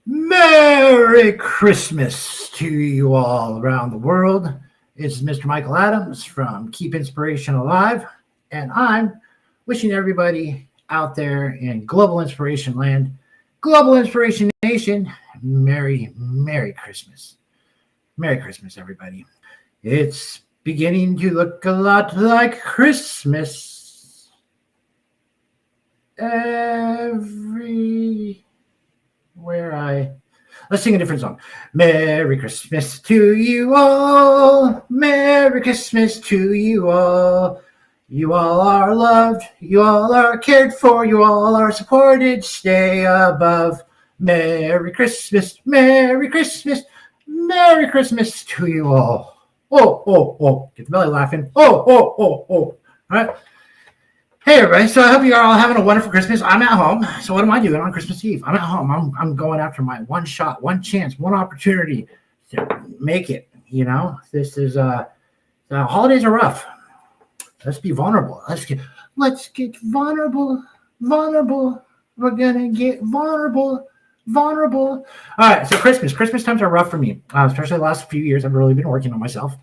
Merry Christmas to you all around the world. It's Mr. Michael Adams from Keep Inspiration Alive, and I'm wishing everybody out there in Global Inspiration Land, Global Inspiration Nation, Merry Christmas. Merry Christmas, everybody. It's beginning to look a lot like Christmas everywhere I let's sing a different song. Merry Christmas to you all. Merry Christmas to you all. You all are loved. You all are cared for. You all are supported. Stay above. Merry Christmas. Merry Christmas. Merry Christmas to you all. Oh, oh, oh. Get the belly laughing. Oh, oh, oh, oh. All right. Hey everybody, so I hope you are all having a wonderful Christmas. I'm at home. So what am I doing on Christmas Eve? I'm at home. I'm going after my one shot, one chance, one opportunity to make it. This is the holidays are rough. Let's be vulnerable. Let's get vulnerable. Vulnerable. We're gonna get vulnerable. Vulnerable. All right, so Christmas times are rough for me, especially the last few years. I've really been working on myself.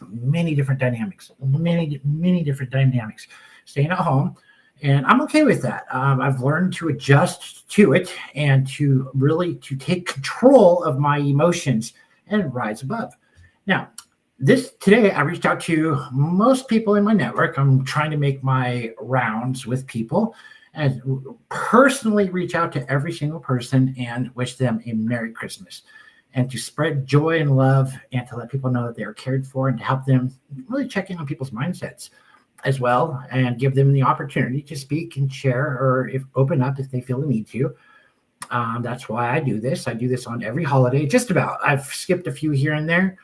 Many different dynamics. Many different dynamics. Staying at home, and I'm okay with that. I've learned to adjust to it and to take control of my emotions and rise above. Now, today I reached out to most people in my network. I'm trying to make my rounds with people and personally reach out to every single person and wish them a Merry Christmas, and to spread joy and love, and to let people know that they are cared for, and to help them really check in on people's mindsets as well, and give them the opportunity to speak and share, or open up if they feel the need to. That's why I do this. I do this on every holiday, just about. I've skipped a few here and there,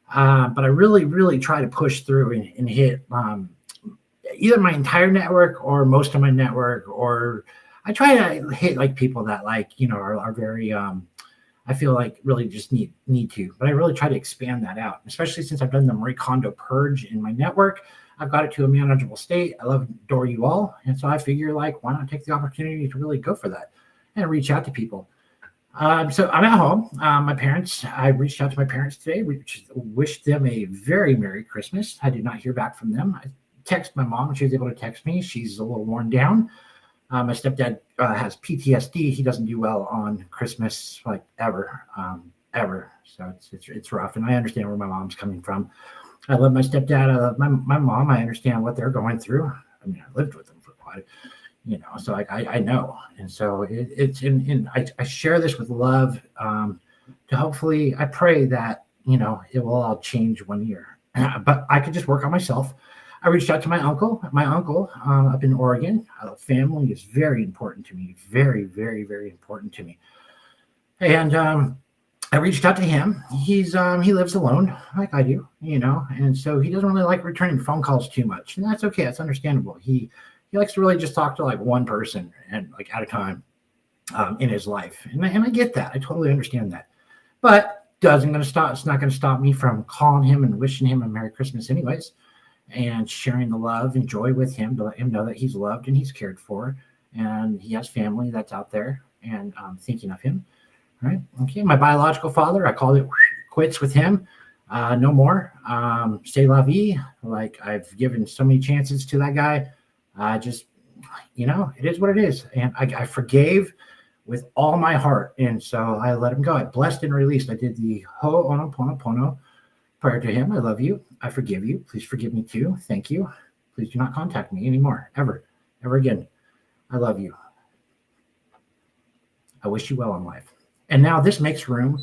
but I really try to push through and hit either my entire network or most of my network, or I try to hit like people that are very I feel like really just need to, but I really try to expand that out, especially since I've done the Marie Kondo purge in my network. I've got it to a manageable state. I love and adore you all. And so I figure, why not take the opportunity to really go for that and reach out to people. So I'm at home. I reached out to my parents today, wished them a very Merry Christmas. I did not hear back from them. I texted my mom. She was able to text me. She's a little worn down. My stepdad has PTSD. He doesn't do well on Christmas, ever. So it's rough. And I understand where my mom's coming from. I love my stepdad. I love my mom. I understand what they're going through. I mean, I lived with them for quite, so I know. And so I share this with love, to hopefully, I pray that, it will all change one year. But I could just work on myself. I reached out to my uncle. My uncle up in Oregon. Family is very important to me. Very, very, very important to me. And I reached out to him. He lives alone like I do, and so he doesn't really like returning phone calls too much, and that's okay. That's understandable. He likes to really just talk to one person and at a time in his life, and I get that. I totally understand that, but it's not going to stop me from calling him and wishing him a Merry Christmas anyways, and sharing the love and joy with him, to let him know that he's loved and he's cared for, and he has family that's out there and thinking of him. Right. Okay. My biological father, I called it quits with him. No more. C'est la vie. I've given so many chances to that guy. It is what it is. And I forgave with all my heart. And so I let him go. I blessed and released. I did the Ho'oponopono prayer to him. I love you. I forgive you. Please forgive me too. Thank you. Please do not contact me anymore. Ever again. I love you. I wish you well in life. And now this makes room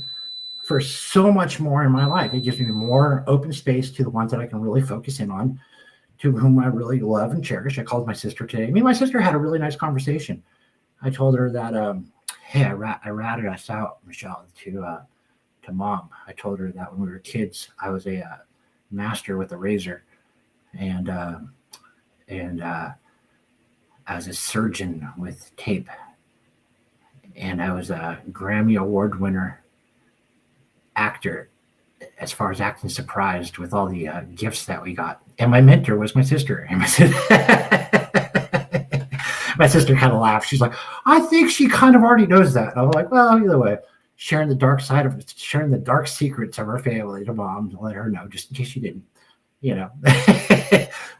for so much more in my life. It gives me more open space to the ones that I can really focus in on, to whom I really love and cherish. I called my sister today. Me and my sister had a really nice conversation. I told her that, hey, I ratted us out, Michelle, to mom. I told her that when we were kids, I was a master with a razor, and I was a surgeon with tape. And I was a Grammy Award winner actor, as far as acting surprised with all the gifts that we got. And my mentor was my sister. And my sister kind of laughed. She's like, I think she kind of already knows that. And I'm like, well, either way, sharing the dark secrets of our family to mom to let her know, just in case you didn't.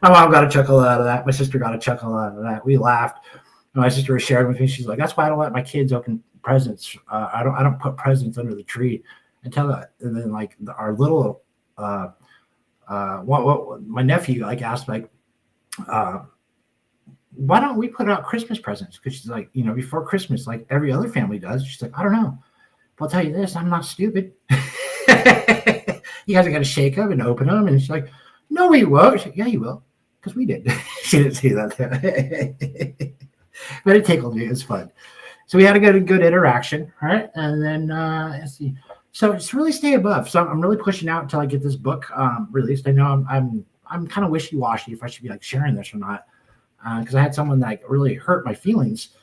My mom got a chuckle out of that. My sister got a chuckle out of that. We laughed. My sister was sharing with me. She's like, "That's why I don't let my kids open presents. I don't put presents under the tree until that." And then like our little what my nephew like asked like, "Why don't we put out Christmas presents?" Because she's like, before Christmas, like every other family does. She's like, "I don't know. But I'll tell you this, I'm not stupid." You guys are gonna shake them and open them, and she's like, "No, we won't." Like, "Yeah, you will, because we did." She didn't see that, but it tickled me. It was fun. So we had a good interaction, right? And then let's see. So it's really stay above. So I'm really pushing out until I get this book released. I know I'm kind of wishy washy if I should be like sharing this or not, because I had someone that really hurt my feelings.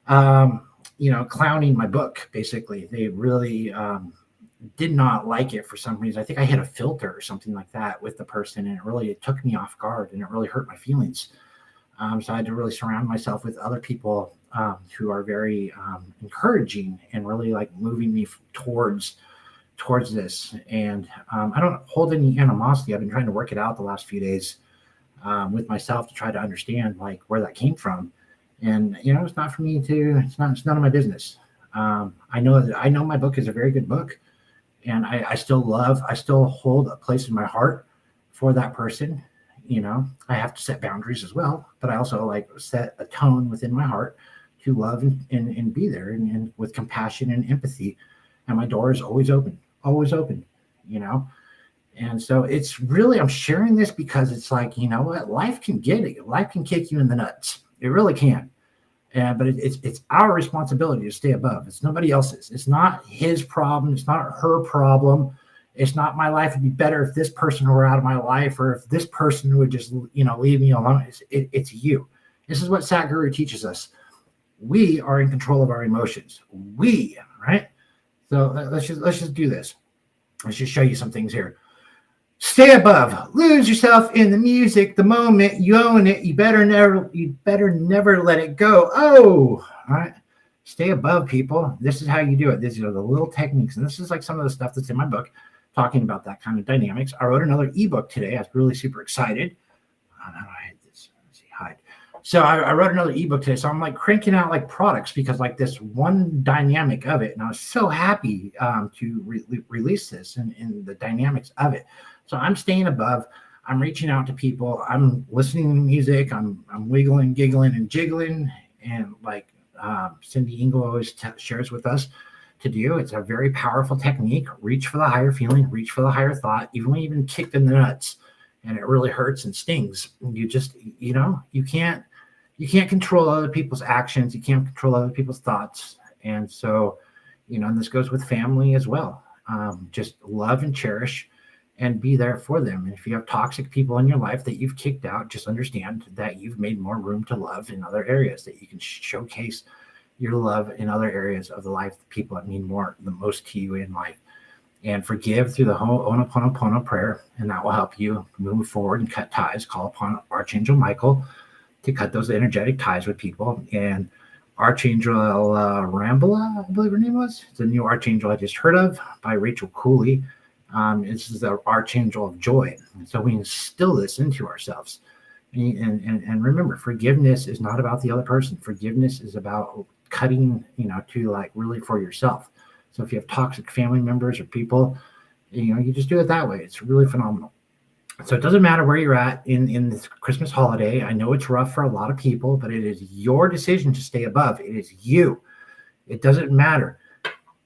Clowning my book. Basically, they really did not like it for some reason. I think I hit a filter or something like that with the person, and it took me off guard, and it really hurt my feelings. So I had to really surround myself with other people who are very encouraging and really like moving me towards this. And I don't hold any animosity. I've been trying to work it out the last few days with myself to try to understand like where that came from. And it's not for me to. It's none of my business. I know my book is a very good book. And I still hold a place in my heart for that person. I have to set boundaries as well, but I also like set a tone within my heart to love and be there and with compassion and empathy. And my door is always open. And so it's really, I'm sharing this because it's like, what, life can kick you in the nuts. It really can. But it's our responsibility to stay above. It's nobody else's. It's not his problem. It's not her problem. It's not my life would be better if this person were out of my life, or if this person would just, leave me alone. It's you. This is what Sadhguru teaches us. We are in control of our emotions. Right? So let's just do this. Let's just show you some things here. Stay above. Lose yourself in the music. The moment you own it, you better never let it go. Oh, all right. Stay above, people. This is how you do it. These are the little techniques, and this is like some of the stuff that's in my book, talking about that kind of dynamics. I wrote another ebook today. I was really super excited. Oh, no, I had this. Let's see, hide. So I wrote another ebook today. So I'm like cranking out like products because like this one dynamic of it, and I was so happy to release this and the dynamics of it. So I'm staying above. I'm reaching out to people. I'm listening to music. I'm wiggling, giggling, and jiggling. And like Cindy Engel always shares with us to do, it's a very powerful technique. Reach for the higher feeling. Reach for the higher thought. Even when you've been kicked in the nuts and it really hurts and stings, you just, you can't control other people's actions. You can't control other people's thoughts. And so, and this goes with family as well. Just love and cherish and be there for them. And if you have toxic people in your life that you've kicked out, just understand that you've made more room to love in other areas, that you can showcase your love in other areas of the life, the people that mean the most to you in life. And forgive through the whole Ho'oponopono prayer, and that will help you move forward and cut ties. Call upon Archangel Michael to cut those energetic ties with people. And Archangel Rambla, I believe her name was. It's a new archangel I just heard of by Rachel Cooley. This is the Archangel of Joy. So we instill this into ourselves. And remember, forgiveness is not about the other person. Forgiveness is about cutting, to like really for yourself. So if you have toxic family members or people, you just do it that way. It's really phenomenal. So it doesn't matter where you're at in this Christmas holiday. I know it's rough for a lot of people, but it is your decision to stay above. It is you. It doesn't matter.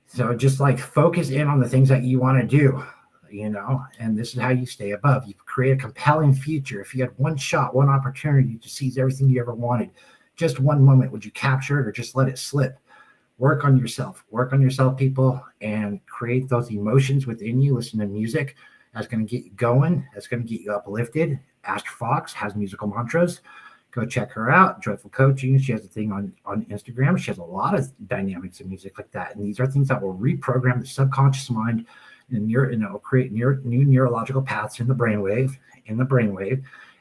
So just like focus in on the things that you want to do, and this is how you stay above. You create a compelling future. If you had one shot, one opportunity to seize everything you ever wanted, just one moment, would you capture it or just let it slip? Work on yourself, people, and create those emotions within you. Listen to music. That's going to get you going. That's going to get you uplifted. Astro Fox has musical mantras. Go check her out. Joyful Coaching. She has a thing on Instagram. She has a lot of dynamics of music like that. And these are things that will reprogram the subconscious mind and it will create new neurological paths in the brainwave.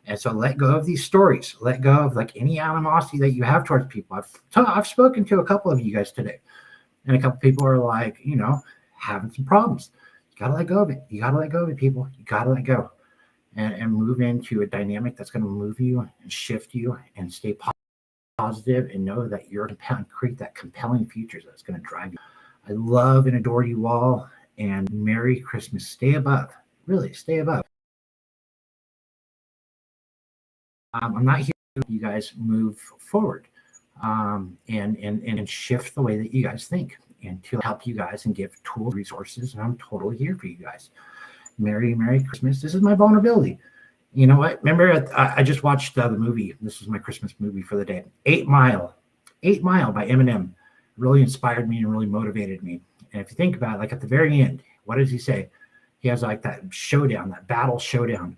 And so let go of these stories. Let go of like any animosity that you have towards people. I've spoken to a couple of you guys today. And a couple people are like, having some problems. You got to let go of it. You got to let go of it, people. You got to let go and move into a dynamic that's going to move you and shift you and stay positive and know that you're compelling, create that compelling future that's going to drive you. I love and adore you all, and Merry Christmas. Stay above. Really, stay above. I'm not here to help you guys move forward and shift the way that you guys think and to help you guys and give tools, resources. And I'm totally here for you guys. Merry Christmas. This is my vulnerability. You know what? Remember, I just watched the movie. This was my Christmas movie for the day. 8 Mile. 8 Mile by Eminem really inspired me and really motivated me. And if you think about it, like at the very end, what does he say? He has like that showdown, that battle showdown,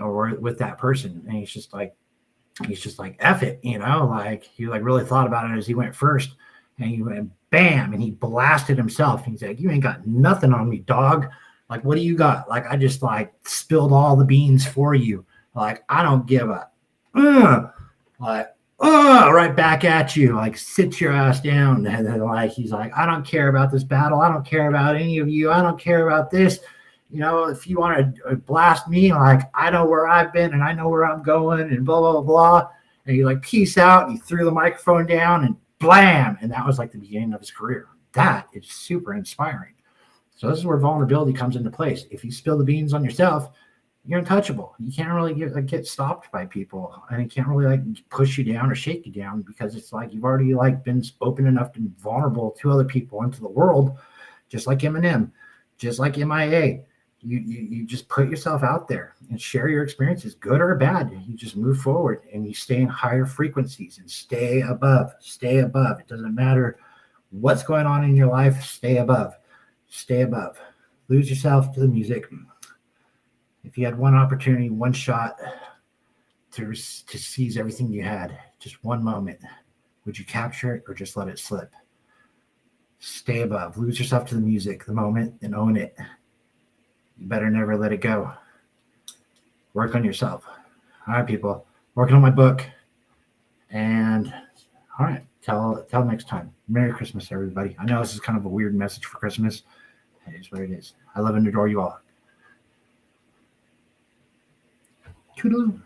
or with that person, and he's just like, F it, like he like really thought about it as he went first, and he went bam, and he blasted himself. He's like, you ain't got nothing on me, dog. Like, what do you got? Like, I just like spilled all the beans for you. Like, I don't give a like right back at you. Like, sit your ass down. And then like he's like, I don't care about this battle. I don't care about any of you. I don't care about this. If you want to blast me, like, I know where I've been and I know where I'm going and blah, blah, blah, blah. And he like, peace out. And he threw the microphone down and blam. And that was like the beginning of his career. That is super inspiring. So this is where vulnerability comes into place. If you spill the beans on yourself, you're untouchable. You can't really get stopped by people, and it can't really like push you down or shake you down, because it's like you've already like been open enough and vulnerable to other people and to the world, just like Eminem, just like MIA. You just put yourself out there and share your experiences, good or bad. You just move forward and you stay in higher frequencies and stay above. Stay above. It doesn't matter what's going on in your life. Stay above. Stay above. Lose yourself to the music. If you had one opportunity, one shot to seize everything you had, just one moment, would you capture it or just let it slip? Stay above. Lose yourself to the music, the moment, and own it. You better never let it go. Work on yourself. All right, people. Working on my book. And all right, till next time. Merry Christmas, everybody. I know this is kind of a weird message for Christmas. It is what it is. I love and adore you all. Toodaloo.